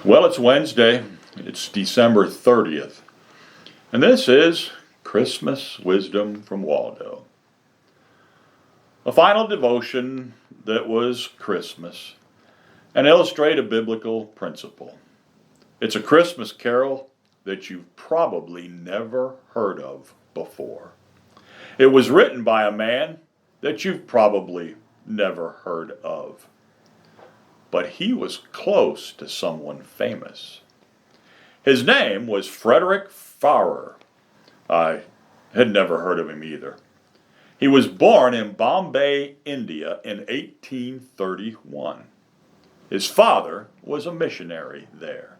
Well, it's Wednesday. It's December 30th. And this is Christmas Wisdom from Waldo. A final devotion that was Christmas and illustrate a biblical principle. It's a Christmas carol that you've probably never heard of before. It was written by a man that you've probably never heard of. But he was close to someone famous. His name was Frederick Farrer. I had never heard of him either. He was born in Bombay, India in 1831. His father was a missionary there.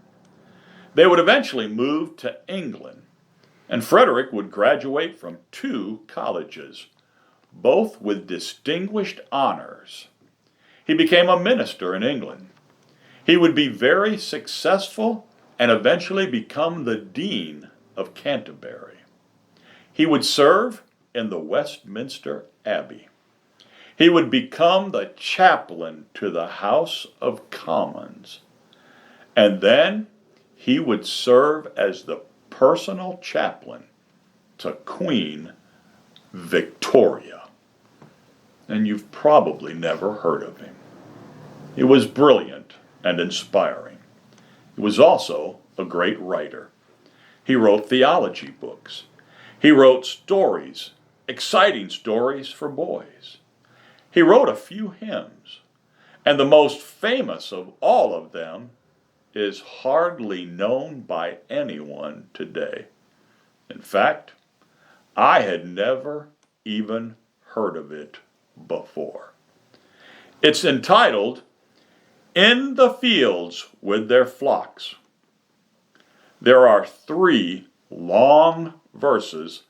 They would eventually move to England, and Frederick would graduate from 2 colleges, both with distinguished honors. He became a minister in England. He would be very successful and eventually become the Dean of Canterbury. He would serve in the Westminster Abbey. He would become the chaplain to the House of Commons. And then he would serve as the personal chaplain to Queen Victoria. And you've probably never heard of him. He was brilliant and inspiring. He was also a great writer. He wrote theology books. He wrote stories, exciting stories for boys. He wrote a few hymns, and the most famous of all of them is hardly known by anyone today. In fact, I had never even heard of it before. It's entitled, "In the Fields with Their Flocks." There are 3 long verses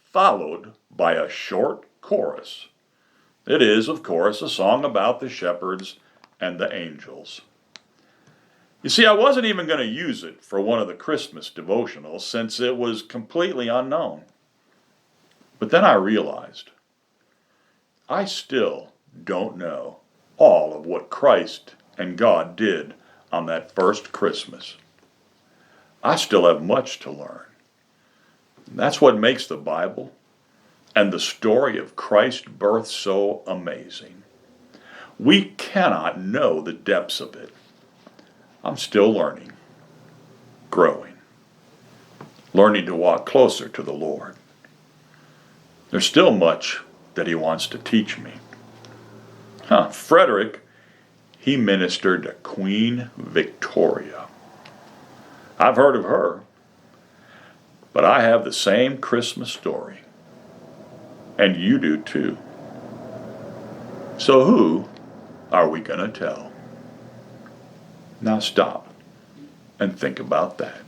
followed by a short chorus. It is, of course, a song about the shepherds and the angels. You see, I wasn't even going to use it for one of the Christmas devotionals since it was completely unknown. But then I realized I still don't know all of what Christ and God did on that first Christmas. I still have much to learn. That's what makes the Bible and the story of Christ's birth so amazing. We cannot know the depths of it. I'm still learning, growing, learning to walk closer to the Lord. There's still much that He wants to teach me. Frederick, he ministered to Queen Victoria. I've heard of her, but I have the same Christmas story, and you do too. So who are we going to tell? Now stop and think about that.